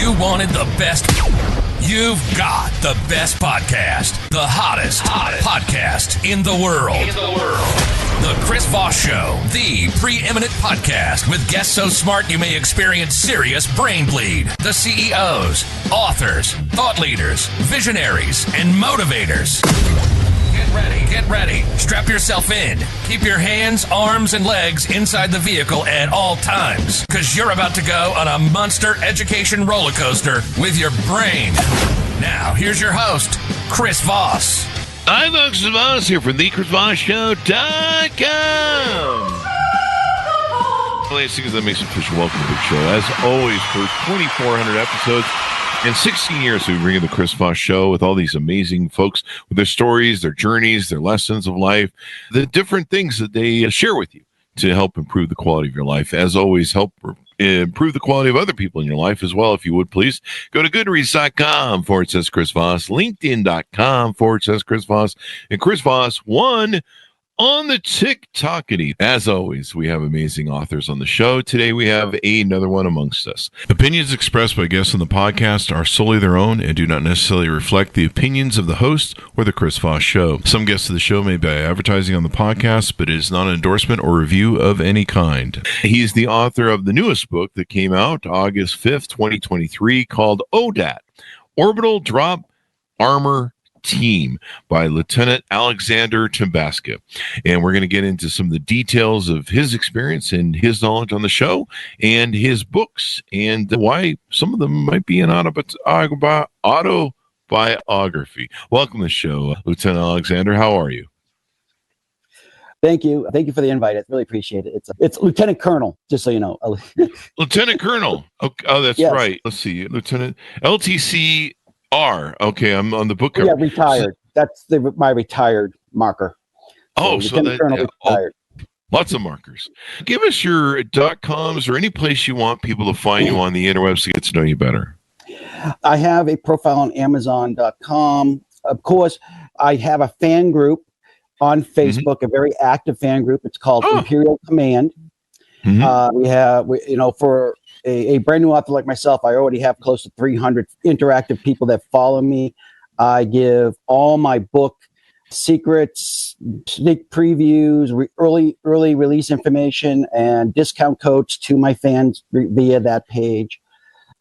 you wanted the best, you've got the best podcast, the hottest podcast in the world. The Chris Voss Show, the preeminent podcast with guests so smart you may experience serious brain bleed. The CEOs, authors, thought leaders, visionaries, and motivators. Get ready. Strap yourself in. Keep your hands, arms, and legs inside the vehicle at all times, because you're about to go on a monster education roller coaster with your brain. Now, here's your host, Chris Voss. I'm Chris Voss here from the ChrisVossShow.com. Ladies and gentlemen, that makes an official welcome to the show. As always, for 2,400 episodes and 16 years, we bring in the Chris Voss Show with all these amazing folks with their stories, their journeys, their lessons of life, the different things that they share with you to help improve the quality of your life. As always, help improve the quality of other people in your life as well. If you would, please go to goodreads.com/Chris Voss, linkedin.com/Chris Voss, and Chris Voss 1 on the TikTokity. As always, we have amazing authors on the show. Today, we have another one amongst us. Opinions expressed by guests on the podcast are solely their own and do not necessarily reflect the opinions of the host or the Chris Voss Show. Some guests of the show may be advertising on the podcast, but it is not an endorsement or review of any kind. He's the author of the newest book that came out August 5th, 2023, called Odat, Orbital Drop Armor Team by Lieutenant Alexander Tambascia. And we're going to get into some of the details of his experience and his knowledge on the show and his books and why some of them might be an autobiography. Welcome to the show, Lieutenant Alexander. How are you? Thank you. Thank you for the invite. I really appreciate it. It's Lieutenant Colonel, just so you know. Lieutenant Colonel. Oh, that's yes. Right. Let's see. Lieutenant LTC Okay, I'm on the book cover. Yeah, retired. That's my retired marker. So that retired. Lots of markers. Give us your .coms or any place you want people to find you on the interwebs to get to know you better. I have a profile on Amazon.com. Of course, I have a fan group on Facebook, a very active fan group. It's called Imperial Command. For a brand new author like myself, I already have close to 300 interactive people that follow me. I give all my book secrets, sneak previews, early release information, and discount codes to my fans via that page.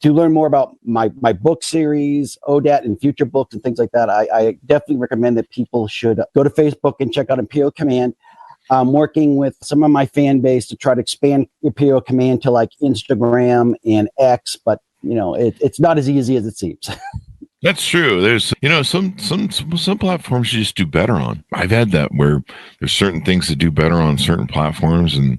To learn more about my book series, Odat, and future books and things like that, I definitely recommend that people should go to Facebook and check out Imperial Command. I'm working with some of my fan base to try to expand Imperial Command to like Instagram and X, but it's not as easy as it seems. That's true. There's some platforms you just do better on. I've had that where there's certain things that do better on certain platforms and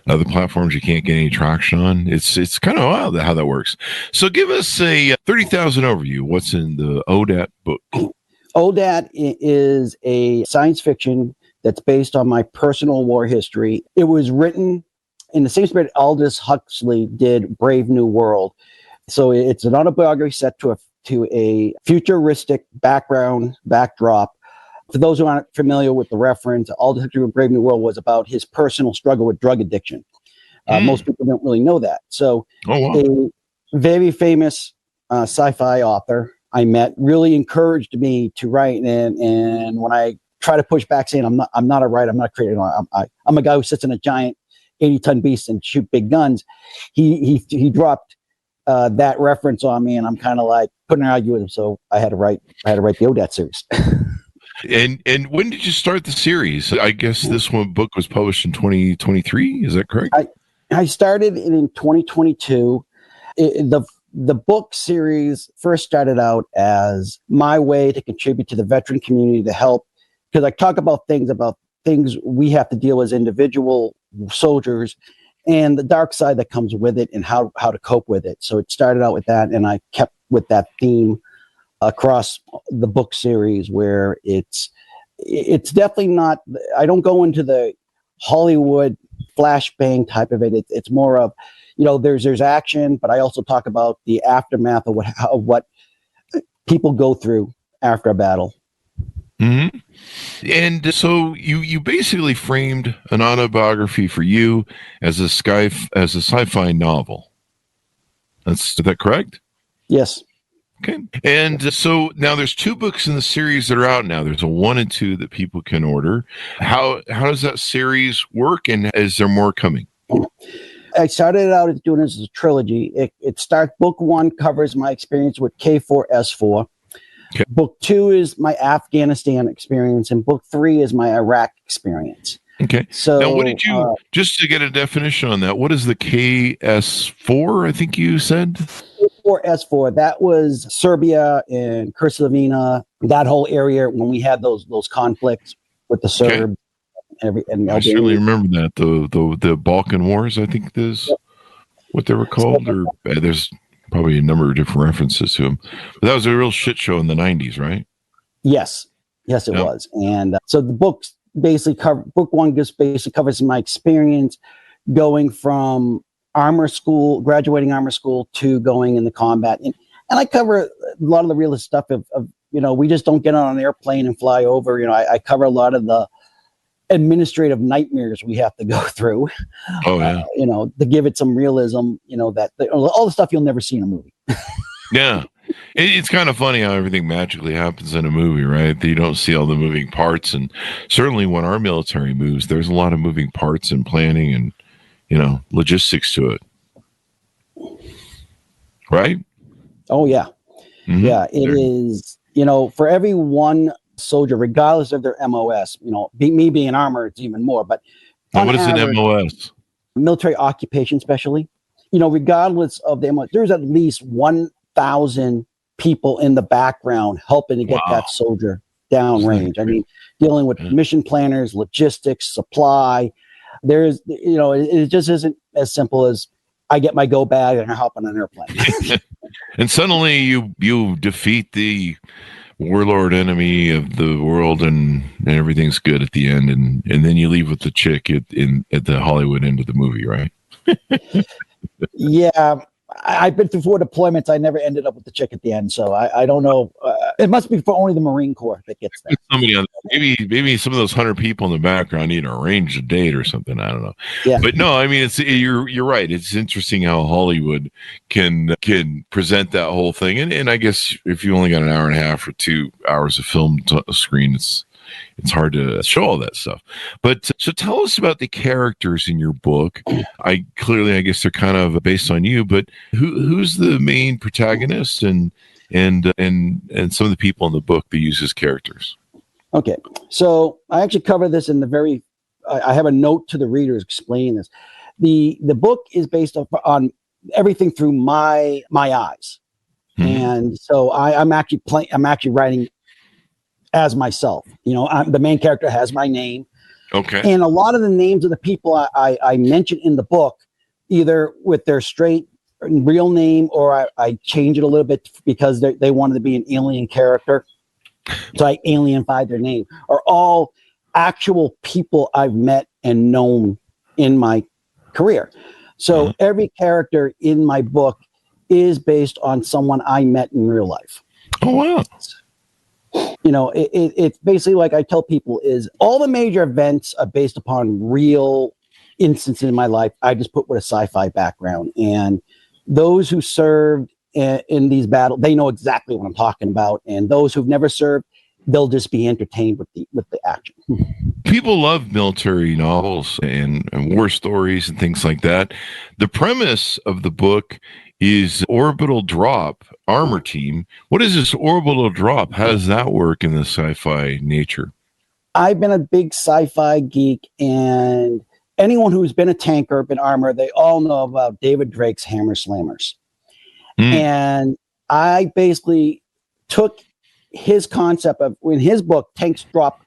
other platforms you can't get any traction on. It's kind of wild how that works. So give us a 30,000 overview. What's in the Odat book? Odat is a science fiction that's based on my personal war history. It was written in the same spirit Aldous Huxley did Brave New World. So it's an autobiography set to a futuristic backdrop. For those who aren't familiar with the reference, Aldous Huxley Brave New World was about his personal struggle with drug addiction. Most people don't really know that. So a very famous sci-fi author I met really encouraged me to write. And when I try to push back saying I'm not a writer, I'm not a creator, I'm a guy who sits in a giant 80-ton beast and shoot big guns, he dropped that reference on me, and I'm kind of like couldn't argue with him, so I had to write the Odat series. And when did you start the series? I guess this book was published in 2023. Is that correct? I started it in 2022. The book series first started out as my way to contribute to the veteran community to help, because I talk about things we have to deal as individual soldiers and the dark side that comes with it and how to cope with it. So it started out with that, and I kept with that theme across the book series, where it's definitely not, I don't go into the Hollywood flashbang type of it. It's more of, there's action, but I also talk about the aftermath of what people go through after a battle. Mm-hmm. And so you basically framed an autobiography for you as a sci-fi novel. Is that correct? Yes. Okay. And so now there's 2 books in the series that are out now. There's a 1 and 2 that people can order. How does that series work, and is there more coming? I started out as doing this as a trilogy. It starts, book 1 covers my experience with KFOR, SFOR. Okay. Book 2 is my Afghanistan experience, and book 3 is my Iraq experience. Okay. So now, what did you, just to get a definition on that, what is the KS4, I think you said? KFOR, SFOR, that was Serbia and Herzegovina, that whole area when we had those conflicts with the Serbs. And I certainly remember that, the Balkan Wars, I think is what they were called, or there's probably a number of different references to them. But that was a real shit show in the 90s, right? Yes, it was. And so the books basically cover, book 1 just basically covers my experience going from graduating armor school to going into combat. And I cover a lot of the realist stuff of we just don't get on an airplane and fly over. I cover a lot of the administrative nightmares we have to go through. Oh yeah. To give it some realism, that all the stuff you'll never see in a movie. Yeah. It's kind of funny how everything magically happens in a movie, right? You don't see all the moving parts. And certainly when our military moves, there's a lot of moving parts and planning and, logistics to it. Right? Oh, yeah. Mm-hmm. Yeah, it is, for every one soldier, regardless of their MOS, me being armor, it's even more. But what is an MOS? Military occupation specialty. Regardless of the MOS, there's at least 1,000 people in the background helping to get that soldier downrange. I mean, dealing with mission planners, logistics, supply. There's, it just isn't as simple as I get my go bag and I hop on an airplane. And suddenly you defeat the warlord enemy of the world, and everything's good at the end, and then you leave with the chick at the Hollywood end of the movie, right? Yeah, I've been through 4 deployments. I never ended up with the chick at the end, so I don't know. It must be for only the Marine Corps that gets that. Maybe some of those 100 people in the background need to arrange a date or something. I don't know. Yeah. But no, I mean, you're right. It's interesting how Hollywood can present that whole thing, and I guess if you only got an hour and a half or 2 hours of film screen, it's hard to show all that stuff. But so tell us about the characters in your book. I guess they're kind of based on you, but who's the main protagonist and some of the people in the book that use as characters? Okay. So I actually cover this in I have a note to the readers explaining this. The book is based on everything through my eyes. Mm-hmm. And so I'm actually writing as myself. The main character has my name. Okay. And a lot of the names of the people I mention in the book, either with their straight real name or I change it a little bit because they wanted to be an alien character. So I alienified their name, are all actual people I've met and known in my career. So every character in my book is based on someone I met in real life. Oh, wow. It's basically, like I tell people, is all the major events are based upon real instances in my life. I just put with a sci-fi background, and those who served in these battles, they know exactly what I'm talking about. And those who've never served, they'll just be entertained with the action. People love military novels and war stories and things like that. The premise of the book is Orbital Drop Armor Team. What is this Orbital Drop? How does that work in the sci-fi nature? I've been a big sci-fi geek, and anyone who's been a tanker, been armor, they all know about David Drake's Hammer Slammers. And I basically took his concept of, in his book, tanks drop,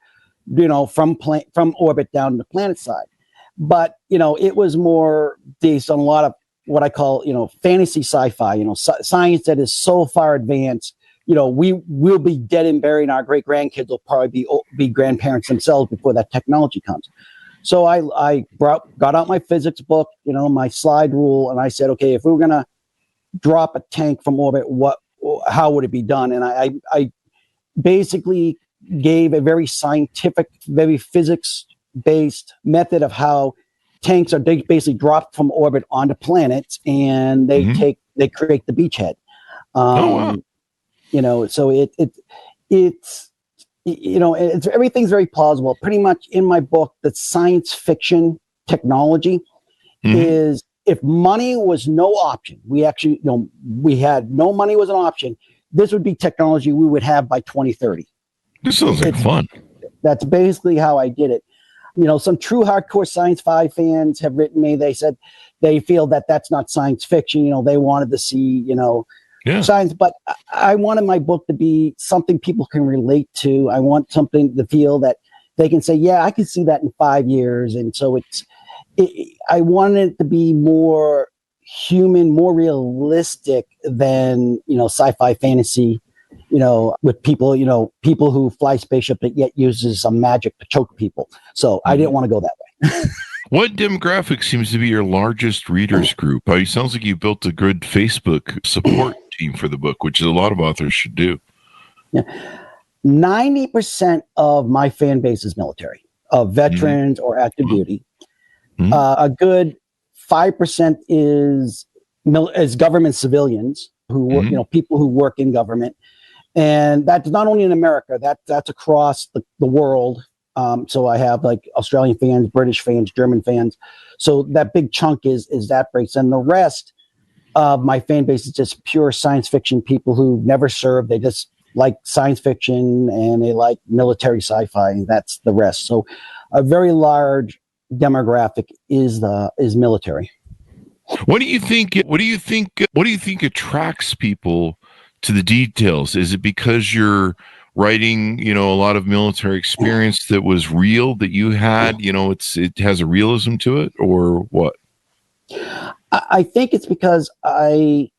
from orbit down to the planet side. But, it was more based on a lot of what I call, fantasy sci-fi, science that is so far advanced, we will be dead and buried, and our great grandkids will probably be grandparents themselves before that technology comes. So I got out my physics book, my slide rule, and I said, okay, if we were going to drop a tank from orbit, how would it be done? And I basically gave a very scientific, very physics-based method of how tanks are basically dropped from orbit onto planets, and they create the beachhead. Wow. So it's everything's very plausible. Pretty much in my book, the science fiction technology is, if money was no option, we had no money was an option, this would be technology we would have by 2030. This sounds like fun. That's basically how I did it. Some true hardcore sci-fi fans have written me. They said they feel that that's not science fiction. They wanted to see, science, but I wanted my book to be something people can relate to. I want something to feel that they can say, yeah, I can see that in 5 years. And so I wanted it to be more human, more realistic than, sci-fi fantasy, with people, people who fly spaceship that yet uses some magic to choke people. So I didn't want to go that way. What demographic seems to be your largest readers group? It sounds like you built a good Facebook support team for the book, which a lot of authors should do. Yeah. 90% of my fan base is military, of veterans or active duty. A good 5% is government civilians who, people who work in government. And that's not only in America, that's across the world. So I have like Australian fans, British fans, German fans. So that big chunk is that breaks. And the rest of my fan base is just pure science fiction people who never served. They just like science fiction and they like military sci-fi. And that's the rest. So a very large demographic is military. What do you think attracts people to the details? Is it because you're writing, a lot of military experience that was real that you had, it has a realism to it, or what? I think it's because I'm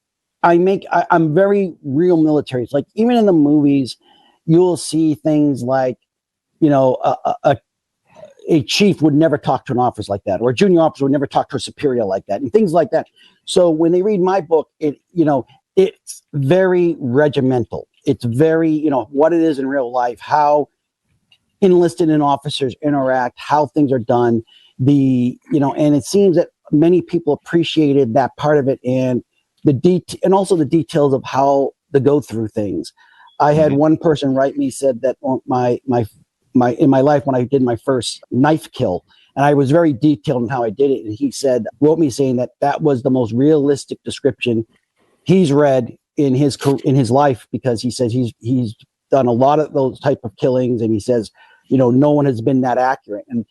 very real military. It's like, even in the movies, you'll see things like, a chief would never talk to an officer like that, or a junior officer would never talk to a superior like that, and things like that. So when they read my book, it's very regimental. It's very, what it is in real life, how enlisted and officers interact, how things are done. And it seems that many people appreciated that part of it, and and also the details of how to go through things. I had one person write me, said that in my life, when I did my first knife kill, and I was very detailed in how I did it, and he wrote me saying that was the most realistic description he's read in his life, because he says he's done a lot of those type of killings, and he says, no one has been that accurate. And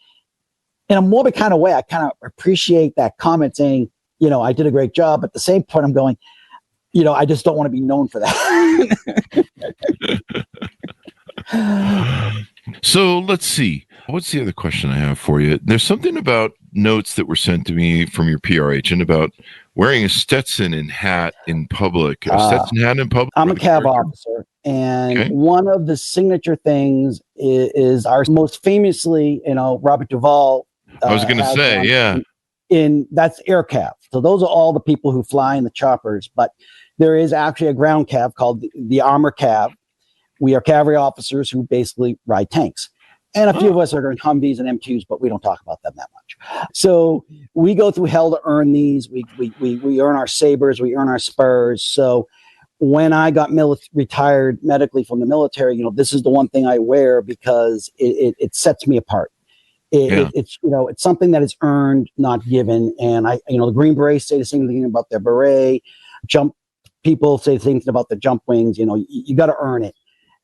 in a morbid kind of way, I kind of appreciate that comment, saying, I did a great job. At the same point, I'm going, I just don't want to be known for that. So let's see. What's the other question I have for you? There's something about notes that were sent to me from your PR agent about wearing a Stetson and hat in public. A Stetson hat in public? I'm a CAV officer, and one of the signature things is our most famously, Robert Duvall. I was going to say, yeah. That's air CAV. So those are all the people who fly in the choppers, but there is actually a ground CAV called the Armor CAV. We are cavalry officers who basically ride tanks. And a few of us are in Humvees and M2s, but we don't talk about them that much. So we go through hell to earn these. We earn our sabers, we earn our spurs. So when I got retired medically from the military, this is the one thing I wear because it sets me apart. It's something that is earned, not given. And the Green Berets say the same thing about their beret. Jump people say the same thing about the jump wings. You got to earn it.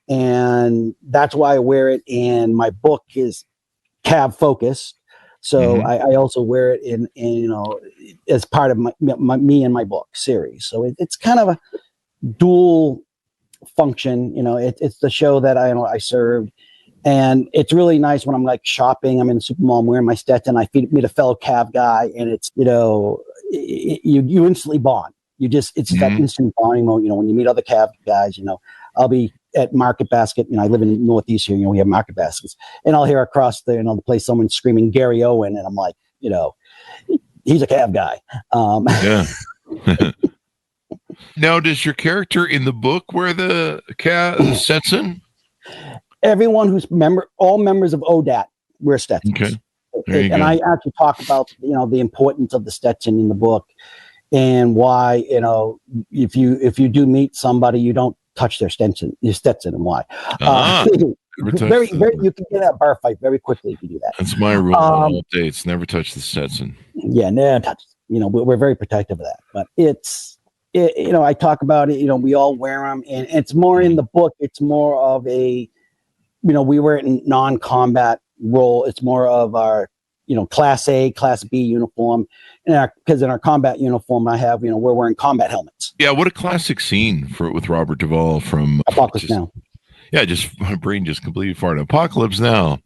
And that's why I wear it. And my book is CAV focused. So I also wear it in as part of me and my book series. So it's kind of a dual function. It's the show that I served. And it's really nice when I'm like shopping. I'm in the supermall, I'm wearing my Stetson. I meet a fellow CAV guy, and it's, you instantly bond. It's that instant bonding mode. When you meet other CAV guys, I'll be at Market Basket. I live in Northeast here. We have Market Baskets, and I'll hear across the place someone screaming Gary Owen, and I'm like, he's a CAV guy. Yeah. Now, does your character in the book wear the Stetson? Everyone all members of Odat wear Stetsons. Okay. And I actually talk about the importance of the Stetson in the book. and why, if you do meet somebody, you don't touch their Stetson, and why. Very, you can get a bar fight very quickly if you do that. That's my rule on all dates: never touch the Stetson. Yeah, never touch. We're very protective of that. But I talk about it. We all wear them, and it's more in the book. It's more of a, we wear it in non-combat role. It's more of our, Class A, Class B uniform, and because in our combat uniform, I have, we're wearing combat helmets. Yeah, what a classic scene with Robert Duvall from Apocalypse Now. Yeah, my brain just completely farted. Apocalypse Now.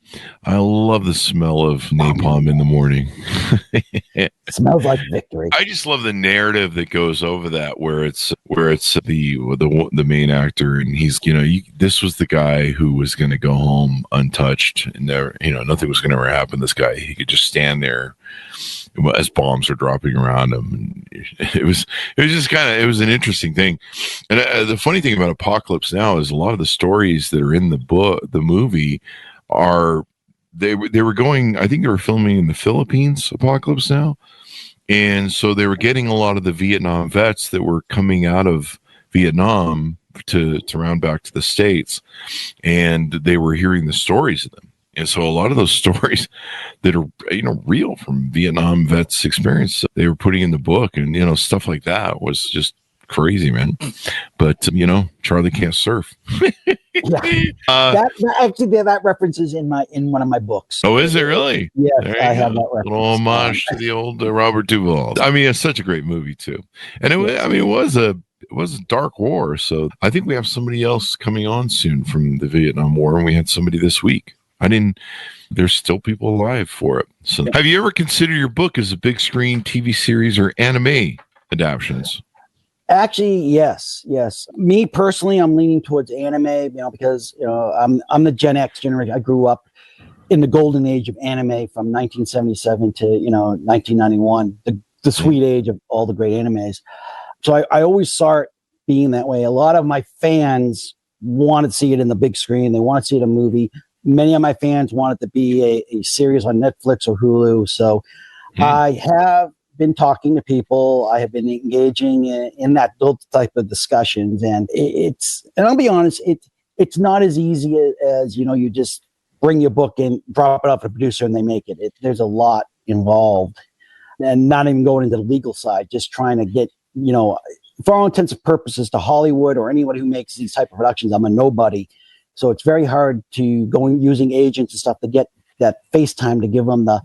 I love the smell of napalm in the morning. It smells like victory. I just love the narrative that goes over that, where it's the main actor, and he's this was the guy who was going to go home untouched, and there nothing was going to ever happen. This guy, he could just stand there as bombs are dropping around him. And it was just it was an interesting thing. And the funny thing about Apocalypse Now is a lot of the stories that are in the movie are, they were going, I think they were filming in the Philippines, Apocalypse Now. And so they were getting a lot of the Vietnam vets that were coming out of Vietnam to round back to the States. And they were hearing the stories of them. And so a lot of those stories that are, real from Vietnam vets' experience, they were putting in the book, and, stuff like that was just crazy, man. But, Charlie can't surf. That reference is in one of my books. Oh, is it really? Yes, I have that reference. A little homage to the old Robert Duvall. I mean, it's such a great movie too. And it was a dark war. So I think we have somebody else coming on soon from the Vietnam War, and we had somebody this week. There's still people alive for it. So have you ever considered your book as a big screen TV series or anime adaptations? Actually, yes. Me personally, I'm leaning towards anime, because I'm the Gen X generation. I grew up in the golden age of anime from 1977 to 1991, the sweet age of all the great animes. So I always saw it being that way. A lot of my fans wanted to see it in the big screen. They wanted to see it in a movie. Many of my fans want it to be a series on Netflix or Hulu. So I have been talking to people. I have been engaging in those type of discussions. And I'll be honest, it's not as easy as, you just bring your book in, drop it off to the producer, and they make it. There's a lot involved. And not even going into the legal side, just trying to get, for all intents and purposes, to Hollywood or anybody who makes these type of productions, I'm a nobody. So it's very hard to go using agents and stuff to get that FaceTime to give them the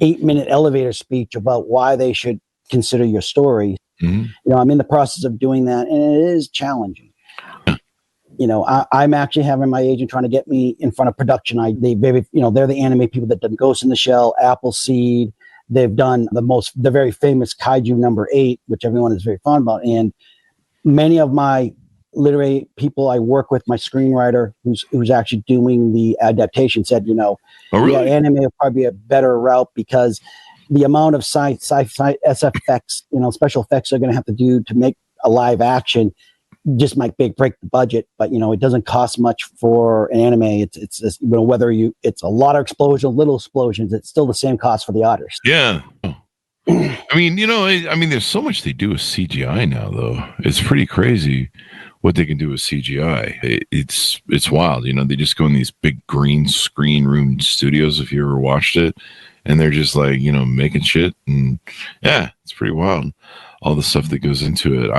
8-minute elevator speech about why they should consider your story. Mm-hmm. I'm in the process of doing that, and it is challenging. I'm actually having my agent trying to get me in front of production. They're the anime people that done Ghost in the Shell, Appleseed. They've done the very famous Kaiju number 8, which everyone is very fond about. And many of my literary people I work with, my screenwriter who's actually doing the adaptation, said, oh, really? Anime will probably be a better route, because the amount of sci-fi SFX, special effects they're going to have to do to make a live action just might break the budget. But it doesn't cost much for an anime. It's just, whether it's a lot of explosions, little explosions, it's still the same cost for the artist. Yeah. I mean, there's so much they do with CGI now, though. It's pretty crazy what they can do with CGI. It's wild. They just go in these big green screen room studios, if you ever watched it, and they're just like, making shit. And yeah, it's pretty wild. All the stuff that goes into it.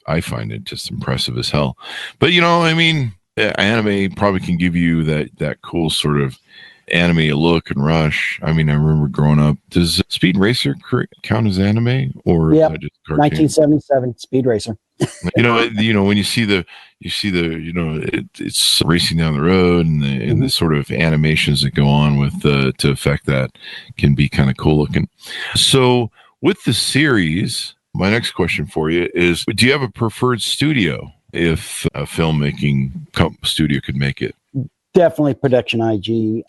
I find it just impressive as hell. But, anime probably can give you that cool sort of anime look and rush. I mean, I remember growing up. Does Speed Racer count as anime, or yeah, just 1977 Speed Racer? When you see the it's racing down the road, and the sort of animations that go on with to affect that can be kind of cool looking. So with the series, my next question for you is: do you have a preferred studio if a filmmaking studio could make it? Definitely Production IG.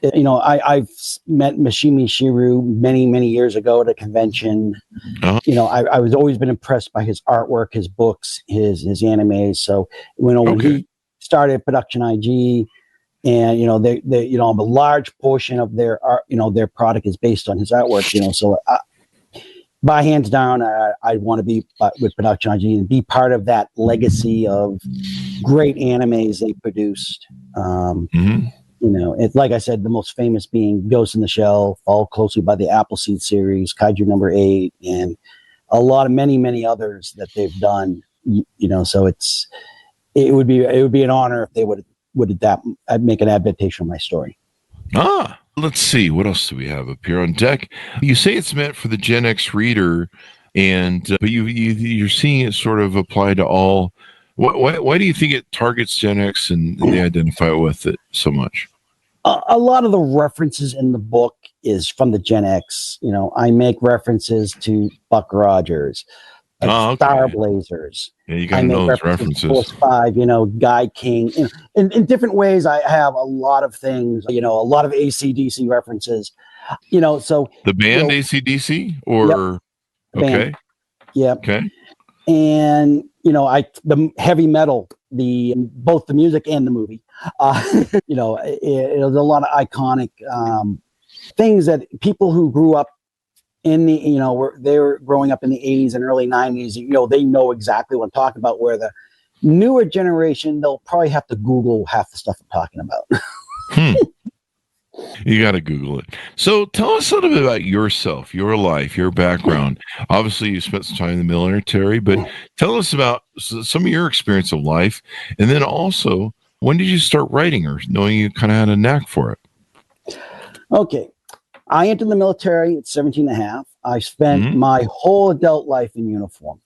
I've met Mishimi Shiru many years ago at a convention. Uh-huh. I was always been impressed by his artwork, his books, his animes. So when he started Production IG, and a large portion of their art, their product is based on his artwork. So by hands down, I want to be with Production IG and be part of that legacy of great animes they produced. It's like I said, the most famous being Ghost in the Shell, followed closely by the Appleseed series, Kaiju number 8, and many others that they've done. So it would be an honor if they would make an adaptation of my story. Let's see. What else do we have up here on deck? You say it's meant for the Gen X reader, but you're seeing it sort of apply to all. Why do you think it targets Gen X and they identify with it so much? A lot of the references in the book is from the Gen X. I make references to Buck Rogers, Star Blazers. Yeah, you got to know those references. Force 5, Guy King. In different ways, I have a lot of things. A lot of AC/DC references. So the band AC/DC or band. Yeah. Okay. And the heavy metal, both the music and the movie. There's a lot of iconic things that people who grew up in they were growing up in the 80s and early 90s. They know exactly what I'm talking about. Where the newer generation, they'll probably have to Google half the stuff I'm talking about. You got to Google it. So tell us a little bit about yourself, your life, your background. Obviously, you spent some time in the military, but tell us about some of your experience of life. And then also, when did you start writing, or knowing you kind of had a knack for it? Okay. I entered the military at 17 and a half. I spent my whole adult life in uniform.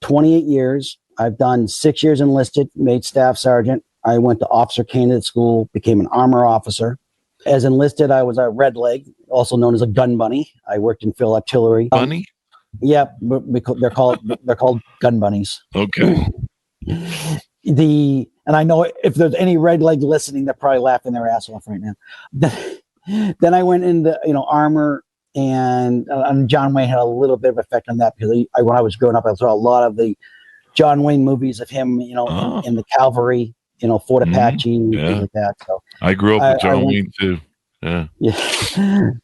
28 years. I've done 6 years enlisted, made staff sergeant. I went to officer candidate school, became an armor officer. As enlisted, I was a red leg, also known as a gun bunny. I worked in field artillery. Bunny? Yeah, they're called gun bunnies. Okay. And I know if there's any red leg listening, they're probably laughing their ass off right now. Then I went into armor, and John Wayne had a little bit of effect on that, because when I was growing up, I saw a lot of the John Wayne movies of him, in the cavalry. Fort Apache, and things like that. So I grew up with John Wayne too. Yeah.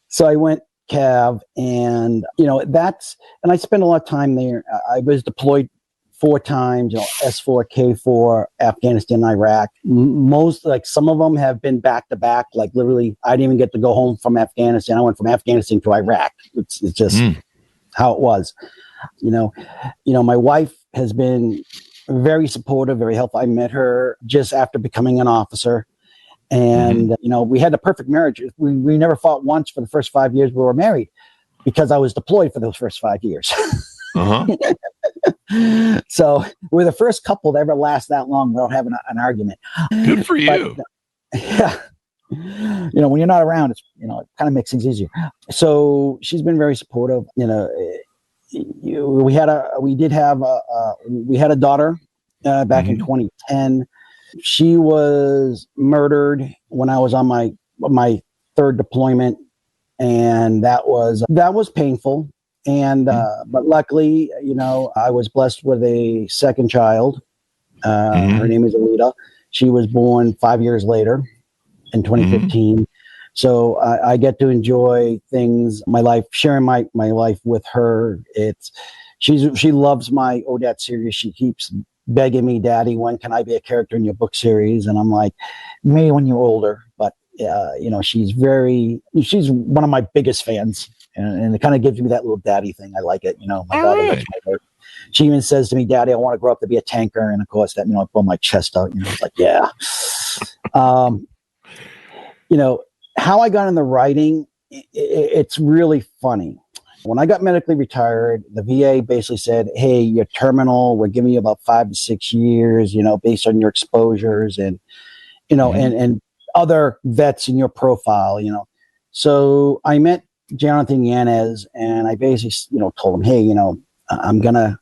So I went Cav, and and I spent a lot of time there. I was deployed 4 times. SFOR, KFOR, Afghanistan, Iraq. Most, some of them have been back to back. Like literally, I didn't even get to go home from Afghanistan. I went from Afghanistan to Iraq. It's just how it was. My wife has been very supportive, very helpful. I met her just after becoming an officer, and we had the perfect marriage. We never fought once for the first 5 years we were married, because I was deployed for those first 5 years. So we're the first couple to ever last that long without having an argument. Good for you. Yeah. When you're not around, it's it kind of makes things easier. So she's been very supportive. We had a daughter back in 2010. She was murdered when I was on my 3rd deployment, and that was painful. And but luckily, I was blessed with a second child. Her name is Odat. She was born 5 years later in 2015. So I get to enjoy my life, sharing my life with her. She loves my Odat series. She keeps begging me, Daddy, when can I be a character in your book series? And I'm like, maybe when you're older. But she's one of my biggest fans, and it kind of gives me that little daddy thing. I like it. My daughter loves my work. She even says to me, Daddy, I want to grow up to be a tanker. And of course, that I pull my chest out. It's like, yeah. How I got into writing, it's really funny. When I got medically retired, the VA basically said, hey, you're terminal. We're giving you about 5 to 6 years, based on your exposures and other vets in your profile, So I met Jonathan Yanez, and I basically, told him, hey, I'm going to,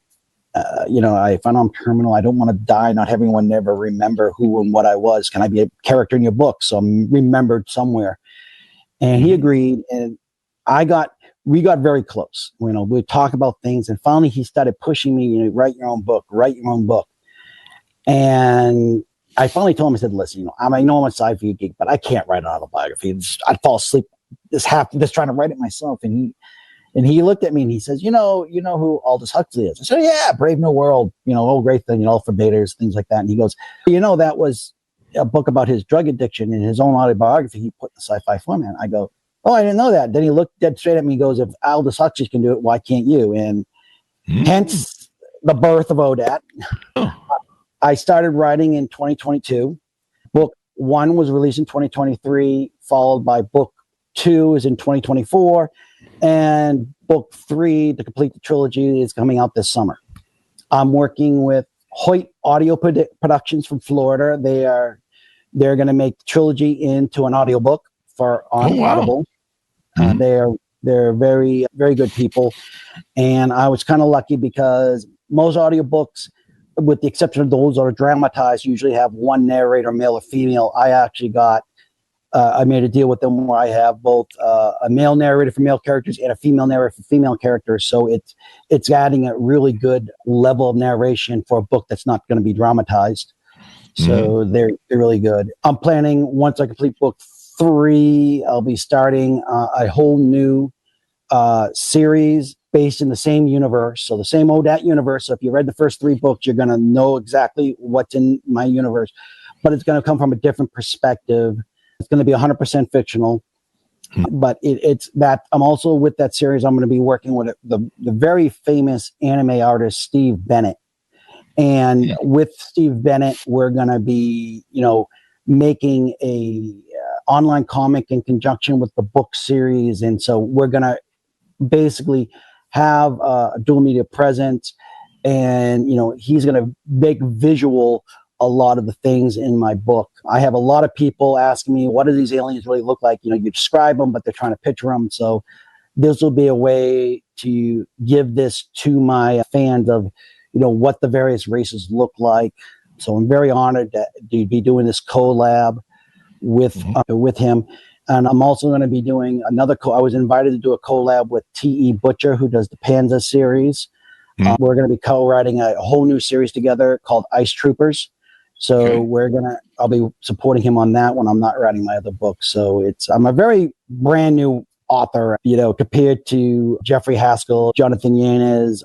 if I'm terminal, I don't want to die not having anyone ever remember who and what I was. Can I be a character in your book? So I'm remembered somewhere. And he agreed, and we got very close. We'd talk about things, and finally he started pushing me, write your own book. And I finally told him, I said, listen, I know I'm a sci-fi geek, but I can't write an autobiography. I'd fall asleep just trying to write it myself. And And he looked at me and he says, you know who Aldous Huxley is? I said, yeah, Brave New World, old great thing, Alpha Betas, things like that. And he goes, that was a book about his drug addiction and his own autobiography he put in the sci-fi format. I go, oh, I didn't know that. Then he looked dead straight at me and goes, if Aldous Huxley can do it, why can't you? And hence the birth of Odat. I started writing in 2022. Book 1 was released in 2023, followed by book 2 is in 2024. And book 3, to complete the trilogy, is coming out this summer. I'm working with Hoyt Audio Productions from Florida. They're going to make the trilogy into an audiobook on Audible. They're very, very good people. And I was kind of lucky because most audiobooks, with the exception of those that are dramatized, usually have one narrator, male or female. I actually I made a deal with them where I have both a male narrator for male characters and a female narrator for female characters. So it's adding a really good level of narration for a book that's not going to be dramatized. So they're really good. I'm planning, once I complete book 3, I'll be starting a whole new series based in the same universe. So the same Odat universe. So if you read the first 3 books, you're going to know exactly what's in my universe, but it's going to come from a different perspective. It's going to be 100% fictional, but it's that I'm also with that series. I'm going to be working with the very famous anime artist, Steve Bennett. And with Steve Bennett, we're going to be, making a online comic in conjunction with the book series. And so we're going to basically have a dual media presence, and, he's going to make visual a lot of the things in my book. I have a lot of people asking me, what do these aliens really look like? You describe them, but they're trying to picture them. So this will be a way to give this to my fans of, what the various races look like. So I'm very honored to be doing this collab with him. And I'm also going to be doing I was invited to do a collab with T.E. Butcher, who does the Panza series. We're going to be co-writing a whole new series together called Ice Troopers. So I'll be supporting him on that when I'm not writing my other book. So I'm a very brand new author, compared to Jeffrey Haskell, Jonathan Yanez,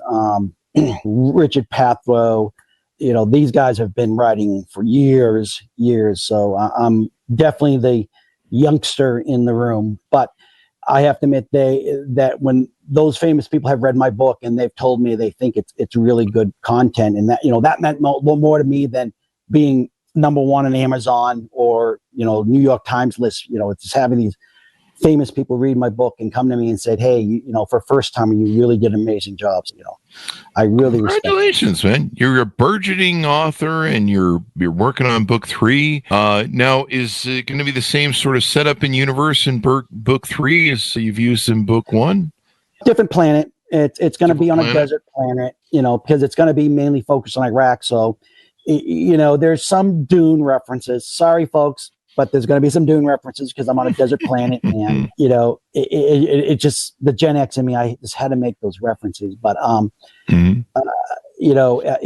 Richard Pathrow. These guys have been writing for years. So I'm definitely the youngster in the room, but I have to admit that when those famous people have read my book and they've told me they think it's really good content, and that, that meant more to me than being number 1 on Amazon or, New York Times list. It's just having these famous people read my book and come to me and said, hey, for first time, you really did amazing jobs. I really congratulations, man. You're a burgeoning author and you're working on book 3. Now, is it going to be the same sort of setup in universe in book 3 as you've used in book 1? Different planet. It's going to be on a desert planet, because it's going to be mainly focused on Iraq. So, there's some Dune references. Sorry, folks, but there's going to be some Dune references because I'm on a desert planet, and it just, the Gen X in me, I just had to make those references. But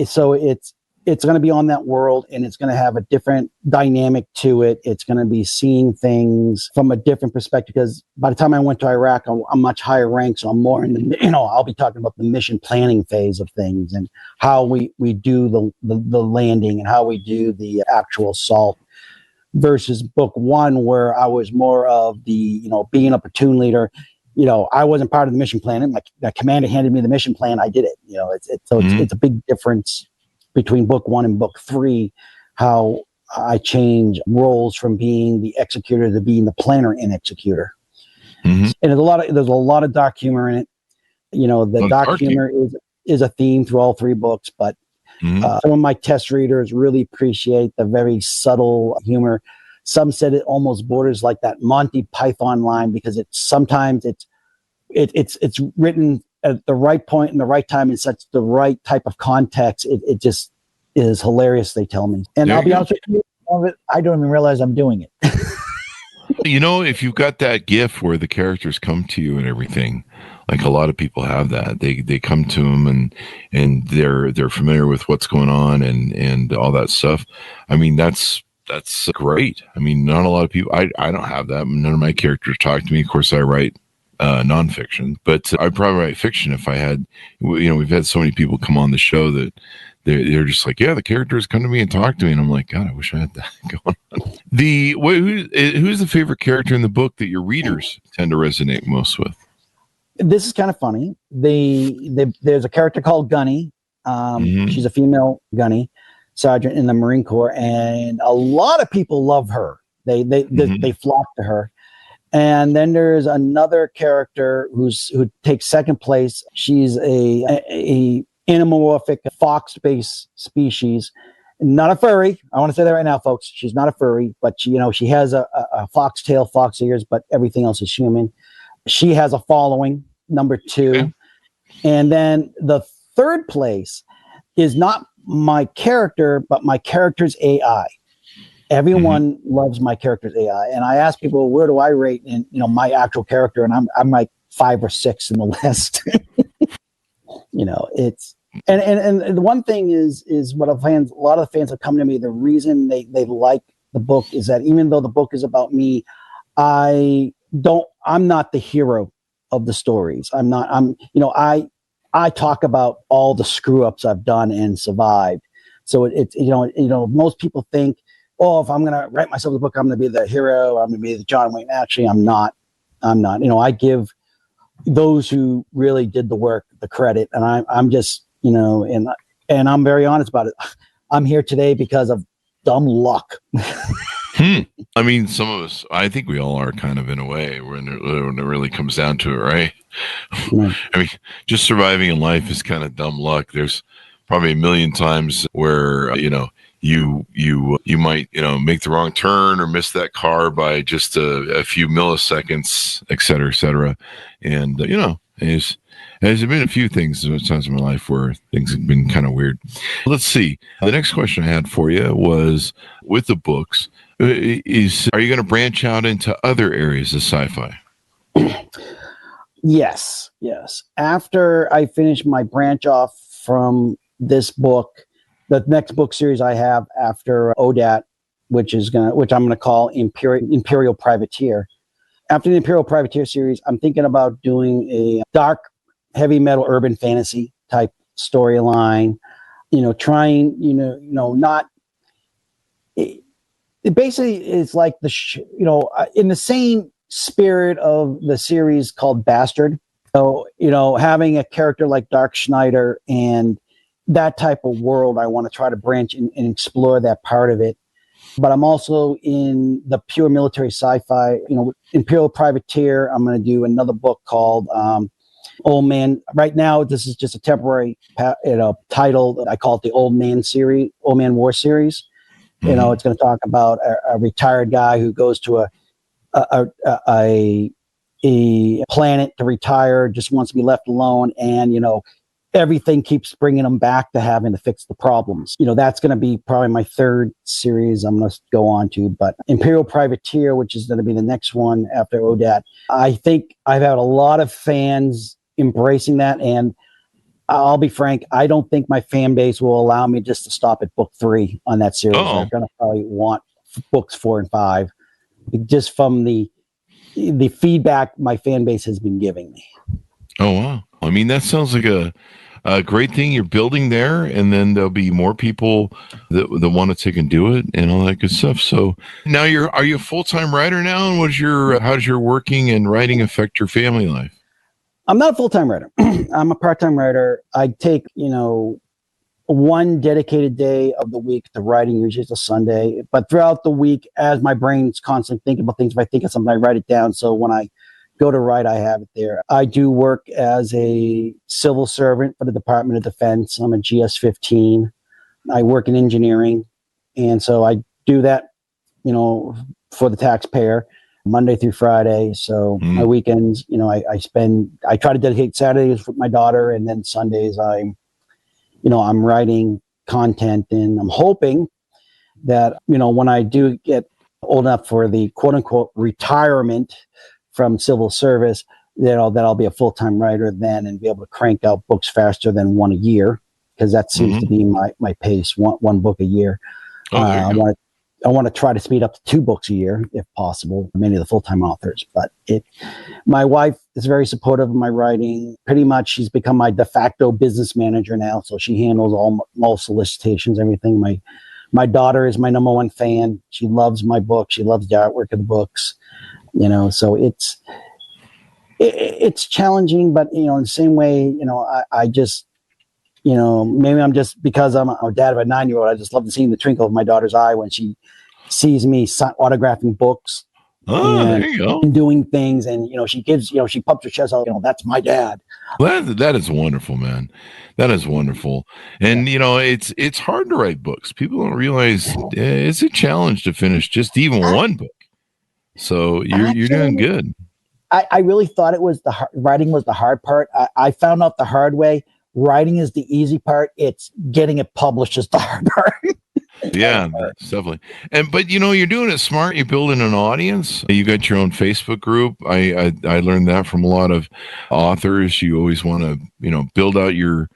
so it's going to be on that world, and it's going to have a different dynamic to it. It's going to be seeing things from a different perspective, because by the time I went to Iraq, I'm much higher ranked, so I'm more in the, I'll be talking about the mission planning phase of things and how we do the landing and how we do the actual assault, versus book 1, where I was more of the, being a platoon leader. I wasn't part of the mission planning. My commander handed me the mission plan. I did it. It's a big difference between book 1 and book 3, how I change roles from being the executor to being the planner and executor. And there's a lot of dark humor in it. The dark humor is a theme through all 3 books, but some of my test readers really appreciate the very subtle humor. Some said it almost borders like that Monty Python line, because sometimes it's written at the right point and the right time in such the right type of context. It just is hilarious, they tell me. And I'll be honest with you, I don't even realize I'm doing it. If you've got that gif where the characters come to you and everything, like a lot of people have that, they come to them and they're familiar with what's going on and all that stuff. I mean, that's great. I mean, not a lot of people, I don't have that. None of my characters talk to me. Of course, I write nonfiction, but I'd probably write fiction if I had, we've had so many people come on the show that they're just like, yeah, the characters come to me and talk to me. And I'm like, God, I wish I had that going on. Who's the favorite character in the book that your readers tend to resonate most with? This is kind of funny. There's a character called Gunny. She's a female Gunny sergeant in the Marine Corps, and a lot of people love her. They flock to her. And then there's another character who takes second place. She's a anamorphic fox-based species, not a furry. I want to say that right now, folks. She's not a furry, but she has a fox tail, fox ears, but everything else is human. She has a following, number 2. Okay. And then the third place is not my character, but my character's AI. Everyone loves my character's AI. And I ask people, where do I rate in, my actual character? And I'm like 5 or 6 in the list. It's, and the one thing is what a lot of the fans have come to me. The reason they like the book is that even though the book is about me, I'm not the hero of the stories. I talk about all the screw ups I've done and survived. So it's, most people think, oh, if I'm going to write myself a book, I'm going to be the hero. I'm going to be the John Wayne. Actually, I'm not. I give those who really did the work the credit, and I'm just, and I'm very honest about it. I'm here today because of dumb luck. I mean, some of us, I think we all are kind of in a way when it really comes down to it, right? Right. I mean, just surviving in life is kind of dumb luck. There's probably a million times where, you might, make the wrong turn or miss that car by just a few milliseconds, et cetera, et cetera. And, there's been a few things times in my life where things have been kind of weird. Let's see. The next question I had for you was, with the books, are you going to branch out into other areas of sci-fi? Yes. After I finish my branch off from this book, the next book series I have after Odat, which I'm going to call Imperial Privateer. After the Imperial Privateer series, I'm thinking about doing a dark, heavy metal urban fantasy type storyline. Trying, not. It basically is like in the same spirit of the series called Bastard. So, having a character like Dark Schneider and that type of world, I want to try to branch and explore that part of it. But I'm also in the pure military sci-fi, Imperial Privateer. I'm going to do another book called Old Man. Right now, this is just a temporary title. I call it the Old Man War series. It's going to talk about a retired guy who goes to a planet to retire, just wants to be left alone, and everything keeps bringing him back to having to fix the problems. That's going to be probably my third series I'm going to go on to. But Imperial Privateer, which is going to be the next one after Odat, I think I've had a lot of fans embracing that, and I'll be frank, I don't think my fan base will allow me just to stop at book 3 on that series. Uh-oh. They're going to probably want books 4 and 5, just from the feedback my fan base has been giving me. Oh, wow. I mean, that sounds like a great thing you're building there, and then there'll be more people that want to take and do it and all that good stuff. So now are you a full-time writer now? And how does your working and writing affect your family life? I'm not a full-time writer. I'm a part-time writer. I take, one dedicated day of the week to writing, usually it's a Sunday. But throughout the week, as my brain's constantly thinking about things, if I think of something, I write it down. So when I go to write, I have it there. I do work as a civil servant for the Department of Defense. I'm a GS-15. I work in engineering. And so I do that, for the taxpayer, Monday through Friday. So my weekends, I try to dedicate Saturdays with my daughter, and then Sundays I'm writing content, and I'm hoping that, when I do get old enough for the quote unquote retirement from civil service, that I'll be a full-time writer then and be able to crank out books faster than one a year, because that seems to be my pace, one book a year. Oh, there you go. I want to try to speed up to 2 books a year, if possible, many of the full-time authors. But my wife is very supportive of my writing. Pretty much she's become my de facto business manager now. So she handles all solicitations, everything. My daughter is my number one fan. She loves my book. She loves the artwork of the books. So it's challenging, but, in the same way, I just, maybe I'm just, because I'm a dad of a 9-year-old, I just love to see the twinkle of my daughter's eye when she sees me autographing books There you go. and doing things. And, she gives, she pumps her chest out, that's my dad. Well, that is wonderful, man. That is wonderful. And, it's hard to write books. People don't realize it's a challenge to finish just even one book. So you're doing good. I really thought it was writing was the hard part. I found out the hard way. Writing is the easy part. It's getting it published is the hard part. Yeah, definitely. But you're doing it smart. You're building an audience. You got your own Facebook group. I learned that from a lot of authors. You always want to, build out your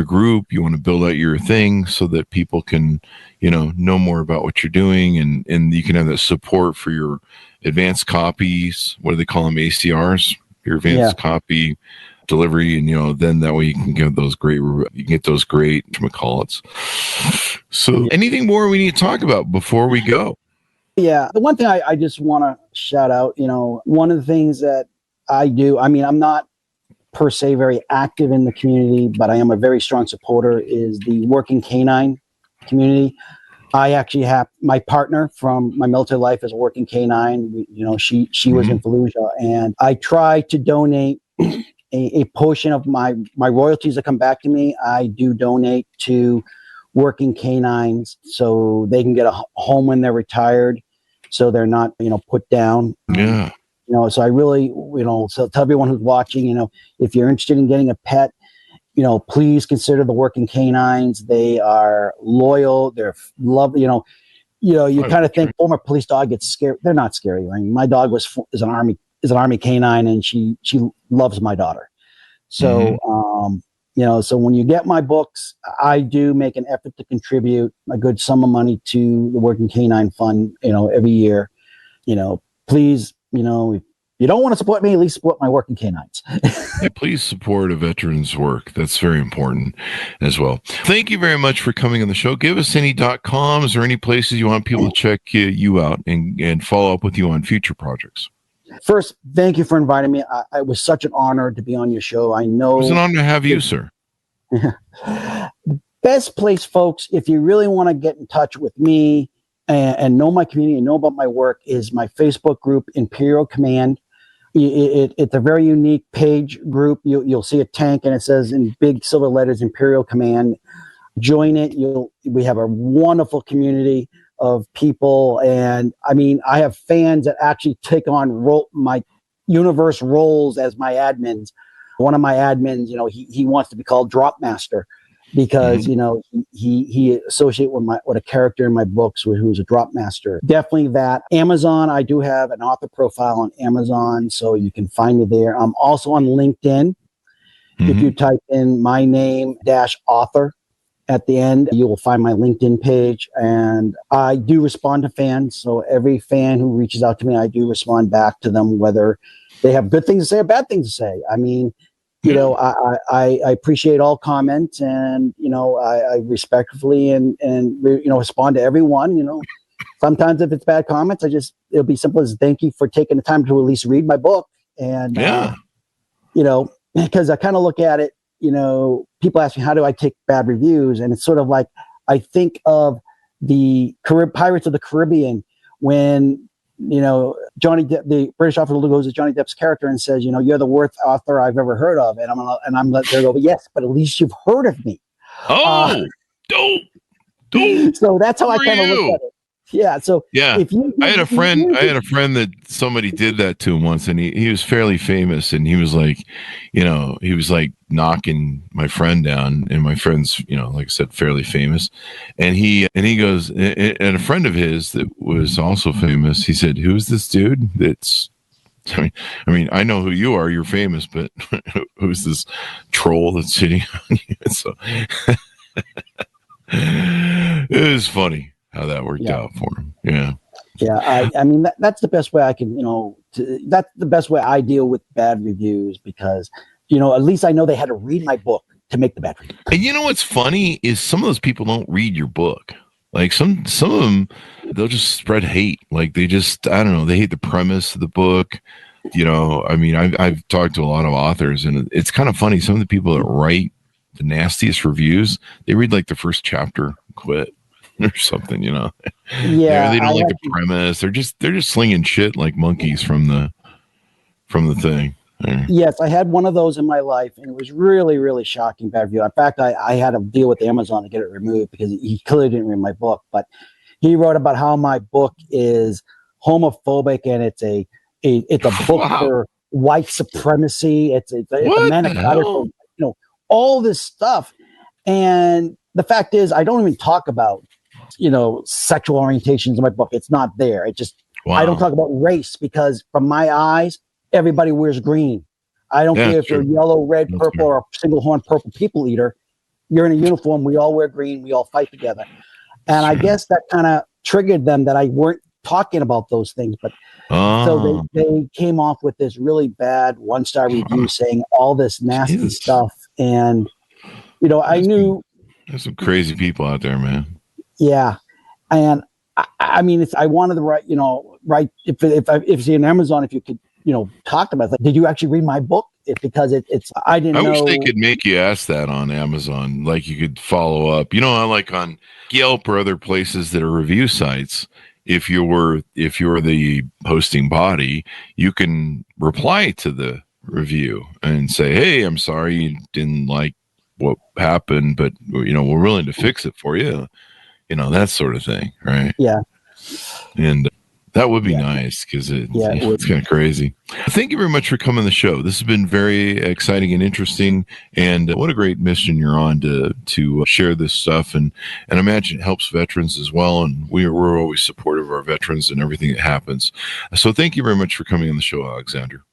group. You want to build out your thing so that people can, know more about what you're doing, and you can have that support for your advanced copies. What do they call them? ACRs, your advanced copy delivery, and then that way you can get those great whatchamacallits. So anything more we need to talk about before we go? Yeah, the one thing I just want to shout out, one of the things that I do, I'm not per se very active in the community, but I am a very strong supporter, is the working canine community. I actually have my partner from my military life is a working canine. She was in Fallujah, and I try to donate a portion of my royalties that come back to me. I do donate to working canines so they can get a home when they're retired, so they're not, put down. Yeah. So I really, so tell everyone who's watching, if you're interested in getting a pet, please consider the working canines. They are loyal. They're lovely. You kind of think former police dog gets scared. They're not scary. I mean, my dog is an army canine, and she loves my daughter. So, so when you get my books, I do make an effort to contribute a good sum of money to the Working Canine Fund, every year. Please, if you don't want to support me, at least support my working canines. Yeah, please support a veteran's work. That's very important as well. Thank you very much for coming on the show. Give us any .coms or any places you want people to check you out and follow up with you on future projects. First, thank you for inviting me. It was such an honor to be on your show. I know it was an honor to have you, sir. Best place, folks, if you really want to get in touch with me and know my community and know about my work, is my Facebook group, Imperial Command. It's a very unique page group. You'll see a tank, and it says in big silver letters, Imperial Command. Join it. We have a wonderful community of people, and I have fans that actually take on my universe roles as my admins. One of my admins, he wants to be called Drop Master because he associate with a character in my books who's a drop master. Definitely that. Amazon, I do have an author profile on Amazon, so you can find me there. I'm also on LinkedIn. If you type in my name -author at the end, you will find my LinkedIn page, and I do respond to fans. So every fan who reaches out to me, I do respond back to them, whether they have good things to say or bad things to say. I appreciate all comments, and I respectfully and respond to everyone. Sometimes if it's bad comments, it'll be simple as thank you for taking the time to at least read my book. And because I kind of look at it, people ask me, how do I take bad reviews? And it's sort of like, I think of the Pirates of the Caribbean when, Johnny Depp, the British author who goes to Johnny Depp's character and says, you're the worst author I've ever heard of. And I'm let there go, yes, but at least you've heard of me. Don't. So that's how I kind of look at it. Yeah. So I had a friend that somebody did that to him once, and he was fairly famous, and he was like, he was like knocking my friend down, and my friend's, like I said, fairly famous. And he goes, and a friend of his that was also famous, he said, who's this dude that's, I mean, I know who you are, you're famous, but who's this troll that's sitting on you? So it was funny. how that worked out for him. Yeah. Yeah. I mean, that's the best way I can, that's the best way I deal with bad reviews because, at least I know they had to read my book to make the bad review. And you know what's funny is some of those people don't read your book. Like some of them, they'll just spread hate. Like they just, I don't know, they hate the premise of the book. I mean, I've talked to a lot of authors, and it's kind of funny. Some of the people that write the nastiest reviews, they read like the first chapter, and quit or something. Yeah, they don't like the premise. They're just slinging shit like monkeys from the thing. Yes, I had one of those in my life, and it was really, really shocking bad review. In fact, I had to deal with Amazon to get it removed because he clearly didn't read my book. But he wrote about how my book is homophobic, and it's a book for white supremacy. It's a manic article, all this stuff. And the fact is, I don't even talk about sexual orientations in my book. It's not there. It just I don't talk about race because from my eyes, everybody wears green. I don't care if you're yellow, red, purple, or a single horn purple people eater. You're in a uniform. We all wear green. We all fight together. And I guess that kind of triggered them that I weren't talking about those things. But so they came off with this really bad 1-star review saying all this nasty stuff. And, I knew. There's some crazy people out there, man. Yeah. And I mean, I wanted to write, if it's in Amazon, if you could, talked about it. Like, did you actually read my book? Because I didn't know. I wish they could make you ask that on Amazon. Like you could follow up. Like on Yelp or other places that are review sites. If you're the hosting body, you can reply to the review and say, "Hey, I'm sorry you didn't like what happened, but we're willing to fix it for you." That sort of thing, right? Yeah. And that would be nice because it's kind of crazy. Thank you very much for coming on the show. This has been very exciting and interesting. And what a great mission you're on to share this stuff. And I imagine it helps veterans as well. And we're always supportive of our veterans and everything that happens. So thank you very much for coming on the show, Alexander.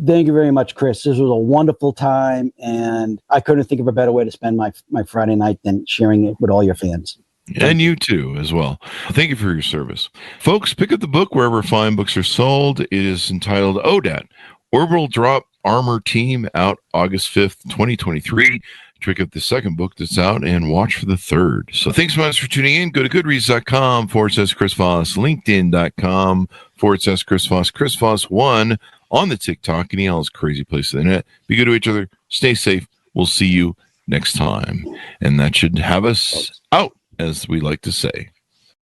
Thank you very much, Chris. This was a wonderful time. And I couldn't think of a better way to spend my Friday night than sharing it with all your fans. And you too, as well. Thank you for your service. Folks, pick up the book wherever fine books are sold. It is entitled Odat, Orbital Drop Armor Team, out August 5th, 2023. Pick up the second book that's out and watch for the third. So thanks so much for tuning in. Go to goodreads.com/Chris Voss, LinkedIn.com/Chris Voss, Chris Voss1 on the TikTok, and all those crazy places on the internet. Be good to each other. Stay safe. We'll see you next time. And that should have us out, as we like to say.